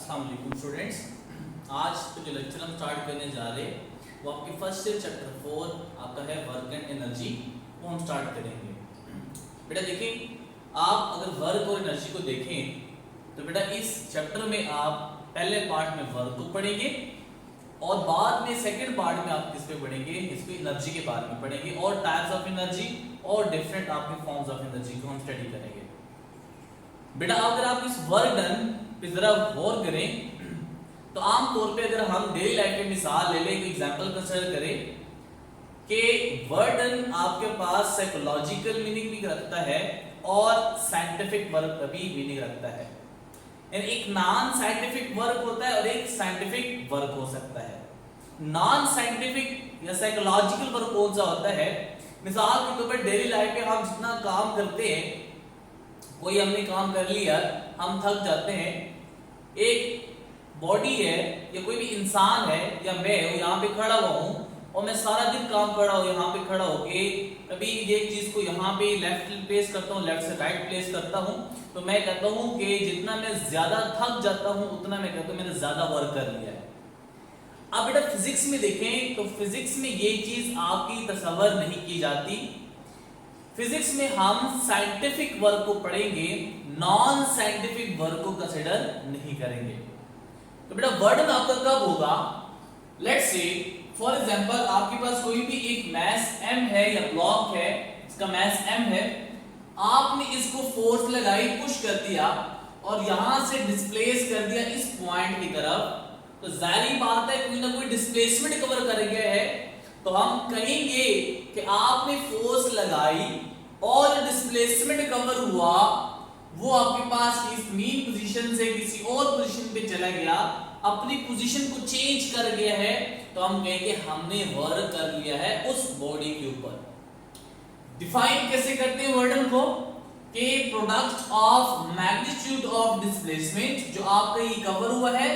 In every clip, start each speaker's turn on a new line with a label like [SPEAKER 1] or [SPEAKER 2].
[SPEAKER 1] अस्सलाम वालेकुम स्टूडेंट्स। आज तो जो लेक्चर हम स्टार्ट करने जा रहे हैं वो आपके फर्स्ट से चैप्टर 4 आपका है वर्क एंड एनर्जी, वो हम स्टार्ट करेंगे। बेटा देखिए, आप अगर वर्क और एनर्जी को देखें तो बेटा इस चैप्टर में आप पहले पार्ट में वर्क को पढ़ेंगे और बाद में सेकंड पार्ट में आप किस पे पढ़ेंगे, इस पे एनर्जी के बारे में पढ़ेंगे और टाइप्स ऑफ एनर्जी और डिफरेंट आपके फॉर्म्स ऑफ एनर्जी को हम स्टडी करेंगे। बेटा अगर आप इस वर्क डन पे जरा गौर करें तो आमतौर पे अगर हम डेली लाइफ में मिसाल ले लें, एक एग्जांपल कंसीडर करें कि वर्क डन आपके पास साइकोलॉजिकल मीनिंग भी रखता है और साइंटिफिक वर्क का भी मीनिंग रखता है। यानी एक नॉन साइंटिफिक वर्क होता है और एक साइंटिफिक वर्क हो सकता है। नॉन साइंटिफिक या साइकोलॉजिकल वर्क कौन सा होता है? मिसाल के तौर पर डेली लाइफ में हम जितना काम करते हैं, कोई हमने काम कर लिया, हम थक जाते हैं, एक बॉडी है या कोई भी इंसान है या मैं यहाँ पे खड़ा हुआ हूँ और मैं सारा दिन काम कर रहा हूँ, यहाँ पे खड़ा होके कभी ये चीज को यहाँ पे लेफ्ट प्लेस करता हूँ, लेफ्ट से राइट प्लेस करता हूँ, तो मैं कहता हूँ कि जितना मैं ज्यादा थक जाता हूँ उतना मैं कहता हूँ मैंने ज्यादा वर्क कर लिया है। अब बेटा फिजिक्स में देखें तो फिजिक्स में ये चीज आपकी तस्वर नहीं की जाती। फिजिक्स में हम साइंटिफिक वर्क को पढ़ेंगे, नॉन साइंटिफिक वर्क को कंसीडर नहीं करेंगे। तो बेटा वर्डन आपका कब होगा? लेट्स से फॉर एग्जांपल आपके पास कोई भी एक मास m है या ब्लॉक है, इसका मास m है, आपने इसको फोर्स लगाई, पुश कर दिया और यहां से डिस्प्लेस कर दिया इस पॉइंट की तरफ, तो जाहिर बात है कोई ना कोई डिस्प्लेसमेंट कवर कर गया है। तो हम कहेंगे कि आपने फोर्स लगाई और डिस्प्लेसमेंट कवर हुआ, वो आपके पास इस मीन पोजीशन से किसी और पोजीशन पे चला गया, अपनी पोजीशन को चेंज कर गया है, तो हम कहेंगे हमने वर्क कर लिया है उस बॉडी के ऊपर। डिफाइन कैसे करते हैं वर्डन को? कि product of magnitude of displacement, जो आपका ये कवर हुआ है,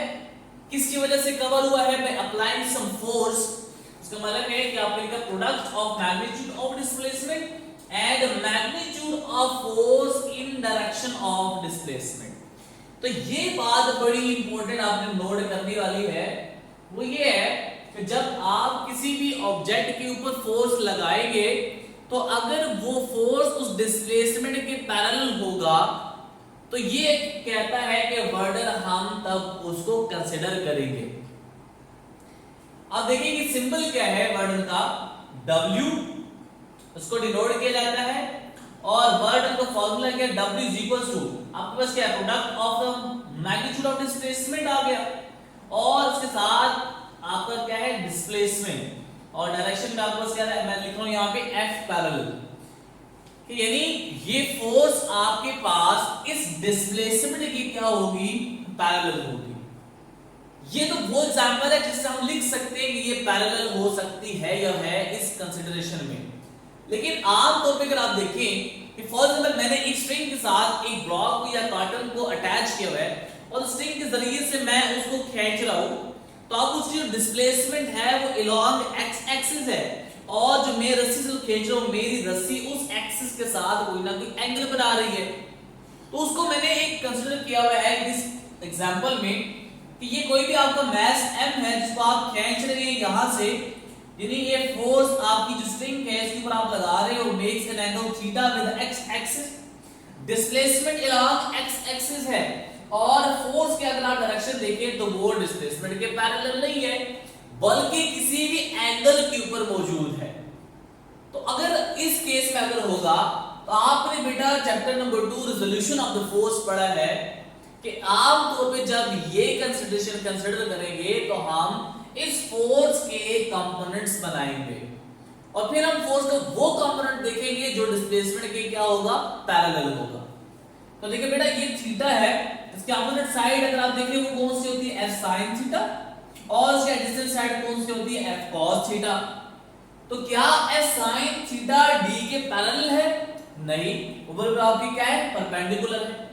[SPEAKER 1] किसकी वजह से कवर हुआ है? By applying some force. इसका मतलब है कि आपने लिखा product of magnitude of displacement and magnitude of force in direction of displacement। तो ये बात बड़ी इंपॉर्टेंट आपने नोट करने वाली है, वो ये है कि जब आप किसी भी ऑब्जेक्ट के ऊपर फोर्स लगाएंगे तो अगर वो फोर्स उस डिस्प्लेसमेंट के पैरेलल होगा तो ये कहता है कि वर्डन हम तब उसको कंसिडर करेंगे। अब देखिए कि सिंबल क्या है वर्डन का? W, उसको डिनोट किया जाता है और वर्डन का फार्मूला क्या है? W is equals to, आपके पास क्या है? Product of the magnitude of displacement आ गया और उसके साथ आपका क्या है? डिस्प्लेसमेंट, और डायरेक्शन में आपके पास क्या है? मैं लिख रहा हूं यहां पे F पैरेलल, यानी ये फोर्स आपके पास इस डिस्प्लेसमेंट की क्या होगी? पैरेलल होगी। ये तो वो एग्जांपल है जिससे हम लिख सकते हैं कि ये पैरेलल हो सकती है या है इस कंसीडरेशन में। लेकिन आमतौर पे अगर आप देखें कि फॉर एग्जांपल मैंने एक स्ट्रिंग के साथ एक ब्लॉक को या कार्टन को अटैच किया हुआ है और स्ट्रिंग के जरिए से मैं उसको खींच रहा हूं, तो अब उसकी जो डिस्प्लेसमेंट है वो अलोंग एक्स एक्सिस है और जो मैं रस्सी से खींच रहा हूं, मेरी रस्सी उस एक्सिस के साथ कोई ना कोई एंगल बना रही है। तो उसको मैंने एक कंसीडर किया हुआ है इस एग्जांपल में कि ये कोई भी आपका मास m है जिसको आप खींच रहे हैं यहां से, यानी ये फोर्स आपकी जो स्ट्रिंग है इसके ऊपर आप लगा रहे हो, makes an angle theta with x axis, displacement along x axis है और फोर्स के अगर आप डायरेक्शन देखें तो वो डिस्प्लेसमेंट के पैरेलल नहीं है बल्कि किसी भी एंगल के ऊपर मौजूद है। तो अगर इस केस में अगर होगा तो आपने बेटा chapter number 2 resolution of the force पढ़ा है कि आमतौर पे जब ये कंसीडरेशन कंसीडर करेंगे तो हम इस फोर्स के कंपोनेंट्स बनाएंगे और फिर हम फोर्स का वो कंपोनेंट देखेंगे जो डिस्प्लेसमेंट के क्या होगा? पैरेलल होगा। तो देखिए बेटा ये थीटा है, इसके अपोजिट साइड अगर आप देखें वो कौन सी होती है? F sin थीटा, और इसके एडजेसेंट साइड कौन सी होती है? F cos theta. तो क्या F sin थीटा D के पैरेलल है? नहीं, ऊपर पे आपकी क्या है? परपेंडिकुलर है।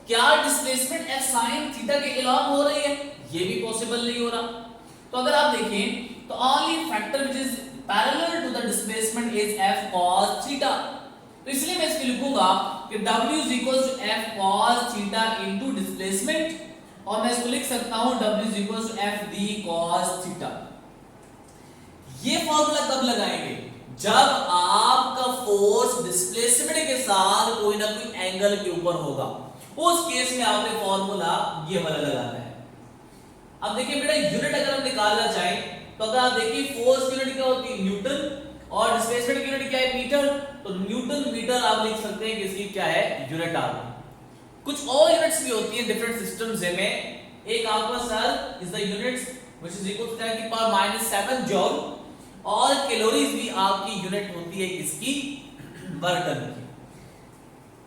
[SPEAKER 1] क्या डिस्प्लेसमेंट F sin थीटा के अलोंग हो रही है? ये भी पॉसिबल नहीं हो रहा। तो अगर आप देखें तो only factor which is parallel to the displacement is F cos theta. तो इसलिए मैं इसको लिखूंगा कि W is equals to F cos theta into displacement और मैं इसको लिख सकता हूं W=FD cos थीटा। ये फॉर्मूला कब लगाएंगे? जब आपका फोर्स डिस्प्लेसमेंट के साथ कोई ना कोई एंगल के ऊपर होगा, उस केस में आपने फॉर्मूला ये वाला लगाना है। अब देखिए बेटा, यूनिट अगर हम निकालना चाहें तो अगर आप देखिए फोर्स की यूनिट क्या होती है? न्यूटन, और डिस्प्लेसमेंट की यूनिट क्या है? मीटर। तो न्यूटन मीटर आप लिख सकते हैं कि इसकी क्या है? यूनिट आ गई। कुछ और यूनिट्स भी होती हैं डिफरेंट सिस्टम्स में। एक आपका sir is the units which is equal to 10 की पावर -7 जूल, और कैलोरीज भी आपकी यूनिट होती है किसकी? वर्क डन की।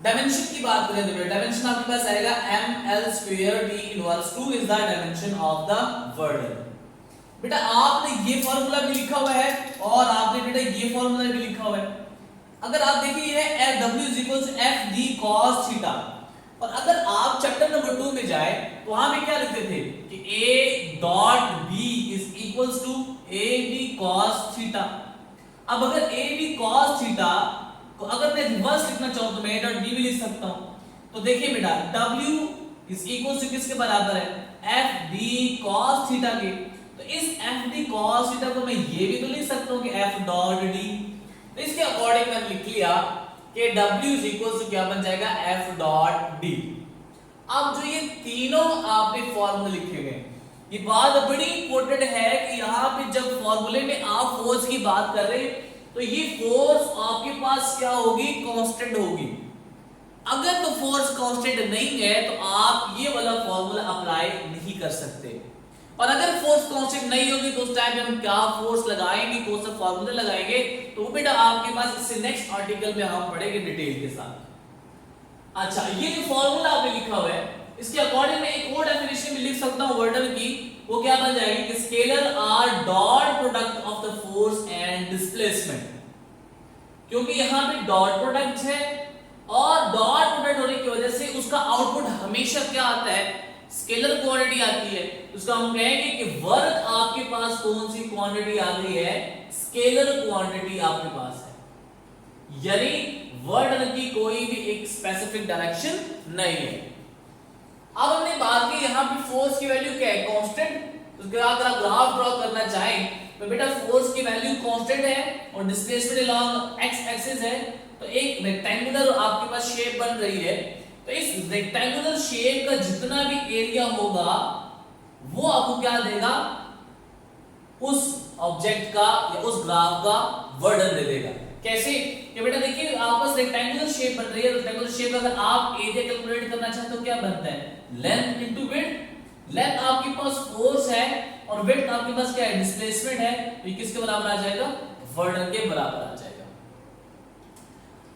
[SPEAKER 1] डायमेंशन की बात करें तो डायमेंशन आपके पास आएगा ml² d inverse 2 is the dimension of the work. बेटा आपने ये फॉर्मूला भी लिखा हुआ है और आपने बेटा ये फॉर्मूला भी लिखा हुआ है। अगर आप देखिए ये है W=FD cos थीटा, और अगर आप चैप्टर नंबर 2 में जाए तो वहां पे क्या लिखते थे कि A.B = AB cos थीटा। अब अगर AB cos थीटा को अगर मैं रिवर्स लिखना चाहूं तो मैं A.B भी लिख सकता हूं। तो देखिए बेटा W किसके बराबर है? FD cos थीटा के। तो इस FD cos थीटा को मैं ये भी तो लिख सकता हूं कि F.D। तो इसके अकॉर्डिंग मैंने लिख लिया कि W क्या बन जाएगा? F.D। अब जो ये तीनों आपने फॉर्मूले लिखे गए, ये बात बड़ी इंपॉर्टेंट है कि यहाँ पे जब फॉर्मूले में आप फोर्स की बात कर रहे हैं तो ये फोर्स आपके पास क्या होगी? कांस्टेंट होगी। अगर तो फोर्स कांस्टेंट नहीं है तो आप ये वाला फॉर्मूला अप्लाई नहीं कर सकते, और अगर फोर्स कांस्टेंट नहीं होगी तो उस टाइम पे हम क्या फोर्स लगाएंगे, कौन सा फॉर्मूला लगाएंगे, तो बेटा आपके पास इससे नेक्स्ट आर्टिकल में हम पढ़ेंगे डिटेल के साथ। अच्छा, ये जो फॉर्मूला आपने लिखा हुआ है इसके अकॉर्डिंग मैं एक और डेफिनेशन भी लिख सकता हूं वर्डन की। वो क्या बन जाएगी कि scalar R dot product of the force and displacement. क्योंकि यहां पे डॉट प्रोडक्ट है और डॉट प्रोडक्ट होने की वजह से उसका आउटपुट हमेशा क्या आता है? स्केलर क्वांटिटी आती है। उसका हम कहेंगे कि वर्क आपके पास कौन सी क्वांटिटी आ गई है? स्केलर क्वांटिटी आपके पास है, यानी वर्क की कोई भी एक स्पेसिफिक डायरेक्शन नहीं है। अब हमने बात की यहां पे फोर्स की वैल्यू क्या है? कांस्टेंट। तो अगर आप ग्राफ ड्रॉ करना चाहें तो बेटा फोर्स की वैल्यू कांस्टेंट है और डिस्प्लेसमेंट अलोंग एक्स एक्सिस है। तो एक रेक्टेंगुलर आपके पास शेप बन रही है, तो इस रेक्टेंगुलर शेप का जितना भी एरिया होगा वो आपको क्या देगा? उस ऑब्जेक्ट का या उस ग्राफ का वर्डन दे देगा। कैसे? कि बेटा देखिए आपस रेक्टेंगुलर शेप बन रही है, रेक्टेंगुलर शेप का अगर आप एरिया कैलकुलेट करना चाहते हो तो क्या बनता है? Length into width. लेंथ आपके पास फोर्स है और विड्थ आपके पास क्या है? डिस्प्लेसमेंट है। तो ये किसके बराबर आ जाएगा? वर्डन के बराबर आ जाएगा।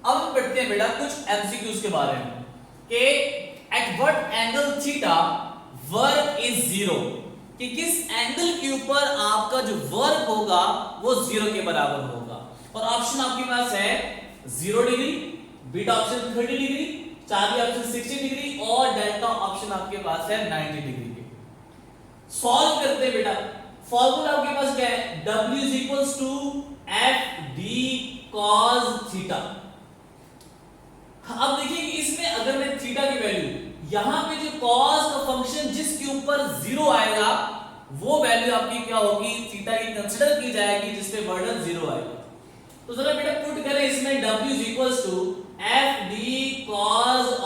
[SPEAKER 1] अब हम पढ़ते हैं बेटा कुछ एमसीक्यूज के बारे में कि eight what angle theta work is zero, कि किस एंगल के ऊपर आपका जो वर्क होगा वो जीरो के बराबर होगा। और ऑप्शन आपके पास है 0 degree, beta option 30 degree, Charlie option 60 degree और डेल्टा ऑप्शन आपके पास है 90 डिग्री के। सॉल्व करते हैं बेटा। फॉर्मूला आपके पास क्या है? W=FD cos theta. अब देखिए कि इसमें अगर मैं थीटा की वैल्यू यहां पे जो cos का फंक्शन जिसके ऊपर 0 आएगा वो वैल्यू आपकी क्या होगी? थीटा की कंसीडर की जाएगी जिसपे वर्डन 0 आएगा। तो जरा बेटा पुट करें इसमें W=FD cos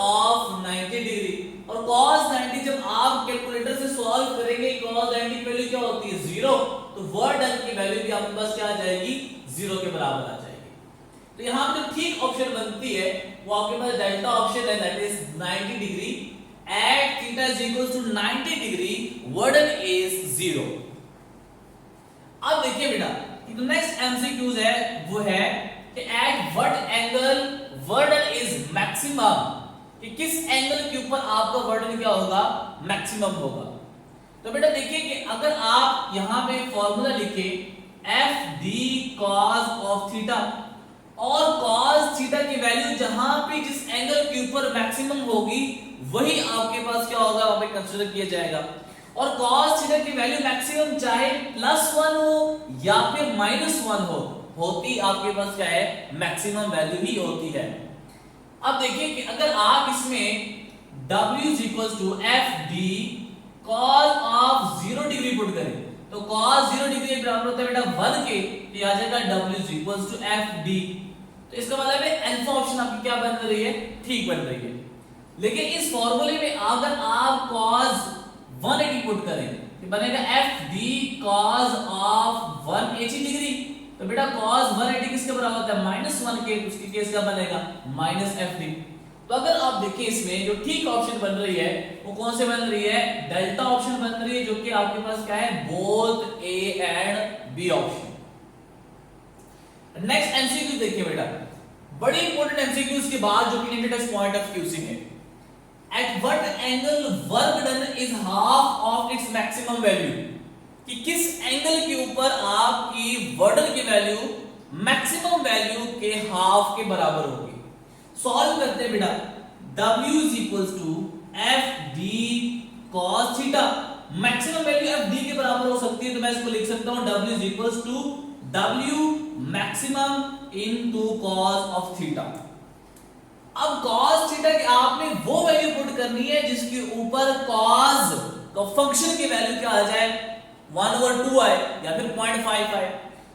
[SPEAKER 1] of 90 डिग्री, और cos 90 जब आप कैलकुलेटर से सॉल्व करेंगे cos 90 की वैल्यू क्या होती है? 0। तो वर्डन की वैल्यू भी आपके पास क्या आ जाएगी? 0 के बराबर आ जाएगी। तो यहां पे जो ठीक ऑप्शन बनती है वो आपके पास डेल्टा ऑप्शन है, that is 90 degree at theta is equals to 90 degree, वर्डन is 0। अब देखिए बेटा जो नेक्स्ट एमसीक्यूज है वो है कि eight what angle वर्डन is maximum, कि किस एंगल के ऊपर आपका वर्डन क्या होगा? मैक्सिमम होगा। तो बेटा देखिए कि अगर आप यहां पे फॉर्मूला लिखे FD cos of थीटा, और cos थीटा की वैल्यू जहां पे जिस एंगल के ऊपर मैक्सिमम होगी वही आपके पास क्या होगा? वहां पे कंसीडर किया जाएगा। और cos थीटा की वैल्यू मैक्सिमम चाहे +1 हो या फिर -1 हो, होती आपके पास क्या है? मैक्सिमम वैल्यू ही होती है। अब देखिए कि अगर आप इसमें W=FD cos of 0 degree put करें तो cos 0 डिग्री बराबर होता है बेटा 1 के, ये आ जाएगा w is equal to F D. तो इसका मतलब है अल्फा ऑप्शन आपकी क्या बन रही है, ठीक बन रही है। लेकिन इस फॉर्मूले में अगर आप cos 180 पुट करें तो बनेगा F D cos of 180 degree. तो बेटा cos 180 किसके बराबर होता है -1 के, उसकी केस का बनेगा एफ डी। तो अगर आप देखें इसमें जो ठीक ऑप्शन बन रही है वो कौन से बन रही है, डेल्टा ऑप्शन बन रही है, जो कि आपके पास क्या है, both A and B option. Next MCQ देखिए बेटा, बड़ी इंपॉर्टेंट एमसीक्यूज के बाद जो कि इंडिकेटर्स पॉइंट ऑफ व्यू से है। At what angle work done is half of its maximum value, कि किस एंगल के ऊपर आपकी वर्क डन की वैल्यू मैक्सिमम वैल्यू के हाफ के बराबर होगी। सॉल्व करते हैं बेटा, w is equal to F D cos theta. Maximum value F D के बराबर हो सकती है, तो मैं इसको लिख सकता हूं w is equal to w maximum into cos of theta. अब कॉस थीटा की आपने वो वैल्यू पुट करनी है जिसके ऊपर कॉस का फंक्शन की वैल्यू क्या आ जाए, 1/2 आए या फिर 0.5 आए।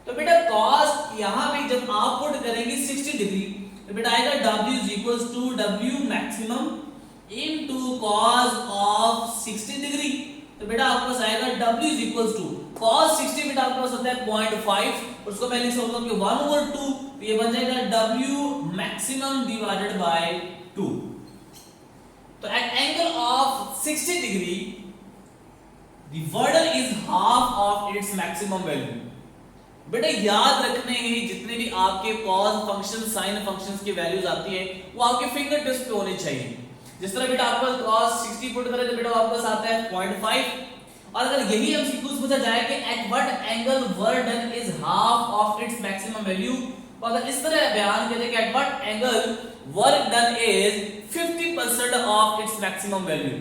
[SPEAKER 1] तो बेटा कॉस यहां पे जब आप पुट करेंगे 60 डिग्री तो बेटा आएगा w is equal to w maximum into cos of 60 degree. तो बेटा आपके पास आएगा w is equal to cos 60 बेटा आपके पास होता है 0.5, और उसको मैं लिख सकता हूं कि 1/2, तो ये बन जाएगा w मैक्सिमम डिवाइडेड बाय 2। तो at angle of 60 degree the work done is half of its maximum value. बेटा याद रखने हैं जितने भी आपके कॉस फंक्शन साइन फंक्शंस की वैल्यूज आती है वो आपके फिंगर टिप्स पे होनी चाहिए। जिस तरह बेटा आपका cos 60 पुट करें तो बेटा आपके पास आता है 0.5, और अगर यही एमसीक्यूज पूछा जाए कि eight what angle work done is half of its maximum value, तो अगर इस तरह बयान करते कि eight what angle work done is 50% of its maximum value,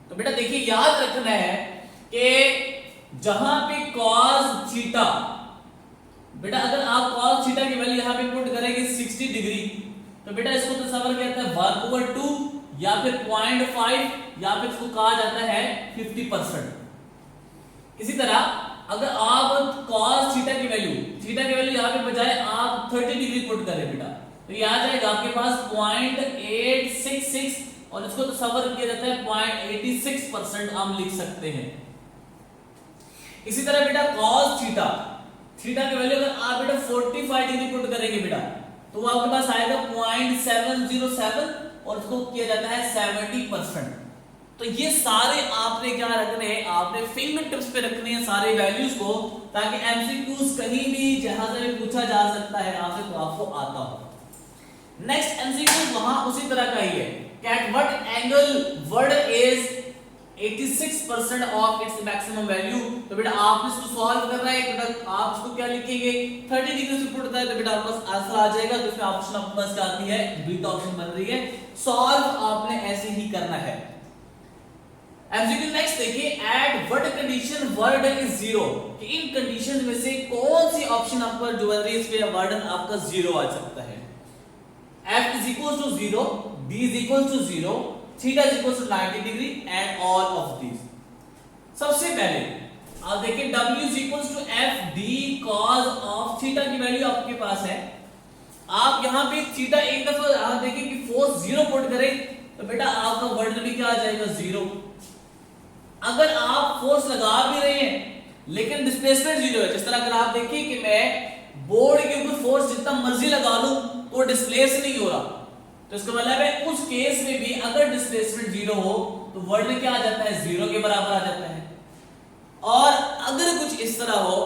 [SPEAKER 1] तो बेटा देखिए याद रखना है कि जहां पे cos थीटा, बेटा अगर आप cos थीटा की वैल्यू यहां पे पुट करेंगे 60 डिग्री तो बेटा इसको तो सवाल कहता है 1/2 या फिर 0.5 या फिर इसको कहा जाता है 50%। इसी तरह अगर आप cos थीटा की वैल्यू यहां पे बजाय आप 30 डिग्री पुट करें बेटा तो ये आ जाएगा आपके पास 0.866, और इसको तो सवाल किया जाता है 0.86% हम लिख सकते हैं। इसी तरह बेटा cos थीटा की वैल्यू अगर आप बेटा 45 डिग्री पुट करेंगे बेटा तो वो आपके पास आएगा 0.707, और इसको किया जाता है 70%। तो ये सारे आपने क्या रखने हैं, आपने फिंगर टिप्स पे रखने हैं सारे वैल्यूज को, ताकि एमसीक्यूज कहीं भी जहां से भी पूछा जा सकता है आपसे तो आपको आता हो। नेक्स्ट एमसीक्यूज वहां उसी तरह का ही है, at what angle word is 86% of its maximum value. तो बेटा आपने इसको सॉल्व करना है, बेटा आप इसको क्या लिखेंगे 30 डिग्री से पुट होता है तो बेटा आपके पास आंसर आ जाएगा। तो इसमें ऑप्शन आपके पास क्या आती है, बीटा ऑप्शन बन रही है। सॉल्व आपने ऐसे ही करना है। एमसीक्यू नेक्स्ट देखिए, at what condition word is 0, कि इन कंडीशन में से कौन सी ऑप्शन आपका जो बन रही है इसमें वर्ड आपका 0 आ सकता है। f is equal to 0, d is equal to 0, theta is equal to 90 degree and all of this. सबसे पहले आप देखिए w is equal to f d cos of theta की वैल्यू आपके पास है। आप यहां पे थीटा एक दफा आप देखिए कि फोर्स 0 पुट करें तो बेटा आपका वर्ड भी क्या आ जाएगा 0। अगर आप फोर्स लगा भी रहे हैं लेकिन डिस्प्लेसमेंट 0 है, जिस तरह अगर आप देखिए कि मैं बोर्ड के ऊपर फोर्स जितना मर्जी लगा लूं तो डिस्प्लेस नहीं हो रहा, तो इसका मतलब है उस केस में भी अगर डिस्प्लेसमेंट 0 हो तो वर्ड में क्या आ जाता है 0 के बराबर आ जाता है। और अगर कुछ इस तरह हो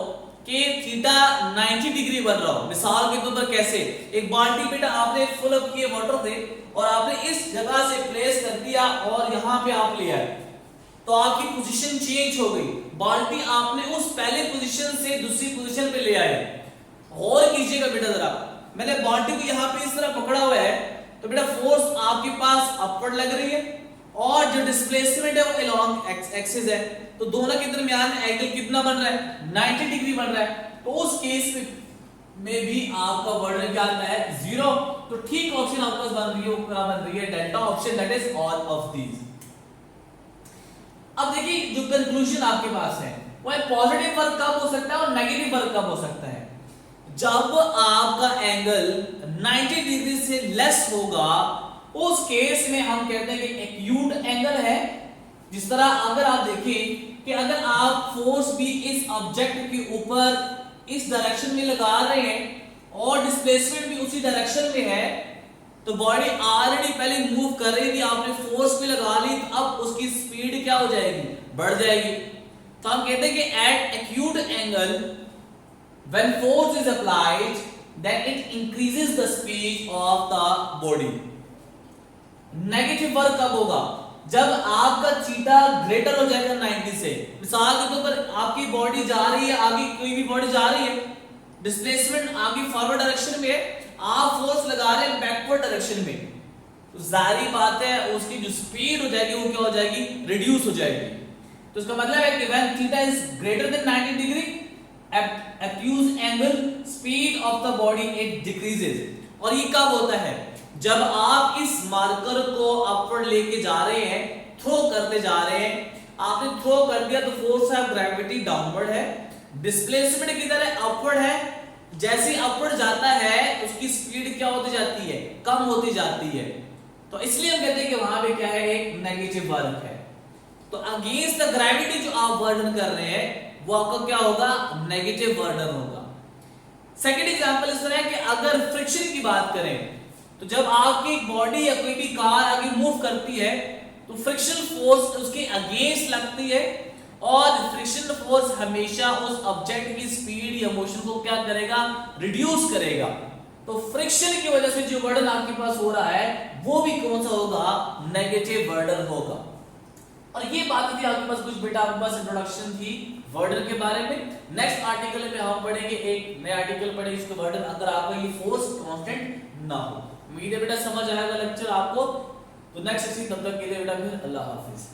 [SPEAKER 1] कि थीटा 90 डिग्री बन रहा हो, मिसाल के तौर पर कैसे, एक बाल्टी बेटा आपने फुल अप किए वाटर से और आपने इस जगह से प्लेस कर दिया और यहां पे आप ले आए तो आपकी पोजीशन चेंज हो गई, बाल्टी आपने उस पहले पोजीशन से दूसरी पोजीशन पे ले आए। और कीजिएगा बेटा जरा, मैंने बाल्टी को यहां पे इस तरह पकड़ा हुआ है तो बेटा फोर्स आपके पास अपवर्ड लग रही है और जो डिस्प्लेसमेंट है वो अलोंग एक्सिस है, तो दोनों के दरमियान एंगल कितना बन रहा है 90 डिग्री बन रहा है। तो उस केस में भी आपका वर्ड क्या आता है 0। तो ठीक ऑप्शन आपके पास बन रही है, वो क्या बन रही है delta option, that is all of these. अब देखिए जो कंक्लूजन आपके पास है वो पॉजिटिव वर्क कब हो सकता है और नेगेटिव वर्क कब हो सकता है। जब आपका एंगल 90 डिग्री से लेस होगा उस केस में हम कहते हैं कि एक्यूट एंगल है। जिस तरह अगर आप देखें कि अगर आप फोर्स भी इस ऑब्जेक्ट के ऊपर इस डायरेक्शन में लगा रहे हैं और डिस्प्लेसमेंट भी उसी डायरेक्शन में है तो बॉडी ऑलरेडी पहले मूव कर रही थी, आपने फोर्स भी लगा ली तो अब उसकी स्पीड क्या हो जाएगी, बढ़ जाएगी। तो हम कहते हैं कि at acute angle when force is applied then it increases the speed of the body। Negative work कब होगा, जब आपका थीटा ग्रेटर हो जाएगा 90 से। मिसाल के तौर पर आपकी बॉडी जा रही है, आगे कोई भी बॉडी जा रही है, डिस्प्लेसमेंट आगे फॉरवर्ड डायरेक्शन में है, आप फोर्स लगा रहे हैं बैकवर्ड डायरेक्शन में, तो जाहिर बात है उसकी जो स्पीड हो जाएगी वो क्या हो जाएगी, रिड्यूस हो जाएगी। तो इसका मतलब है कि when theta is greater than 90 degree acute angle speed of the body it decreases। और ये कब होता है, जब आप इस मार्कर को अपवर्ड लेके जा रहे हैं, थ्रो करते जा रहे हैं, आपने थ्रो कर दिया तो फोर्स ऑफ ग्रेविटी डाउनवर्ड है, डिस्प्लेसमेंट किधर है, अपवर्ड है। जैसे अपवर्ड जाता है उसकी स्पीड क्या होती जाती है, कम होती जाती है। तो इसलिए हम कहते हैं कि वहां पे क्या है, एक नेगेटिव वर्क है। तो अगेंस्ट द ग्रेविटी जो आप वर्डन कर रहे हैं वो आपका क्या होगा, नेगेटिव वर्डन होगा। सेकंड एग्जांपल इस तरह है कि अगर फ्रिक्शन की बात करें तो जब आपकी बॉडी या कोई भी कार आगे मूव करती है तो फ्रिक्शन फोर्स उसके अगेंस्ट लगती है और फ्रिक्शन फोर्स हमेशा उस ऑब्जेक्ट की स्पीड या मोशन को क्या करेगा, रिड्यूस करेगा। तो फ्रिक्शन की वजह से जो वर्डन आपके पास हो रहा है वो भी कौन सा होगा, नेगेटिव वर्डन होगा। और ये बात थी आपके पास कुछ बेटा, आपके पास इंट्रोडक्शन थी वर्डन के बारे में। नेक्स्ट आर्टिकल में हम पढ़ेंगे एक नया आर्टिकल पढ़ेंगे इसके वर्डन, अगर आपका ये फोर्स कांस्टेंट ना हो। उम्मीद है बेटा समझ आएगा लेक्चर आपको। तो नेक्स्ट इसी तब तक के लिए बेटा फिर अल्लाह हाफिज।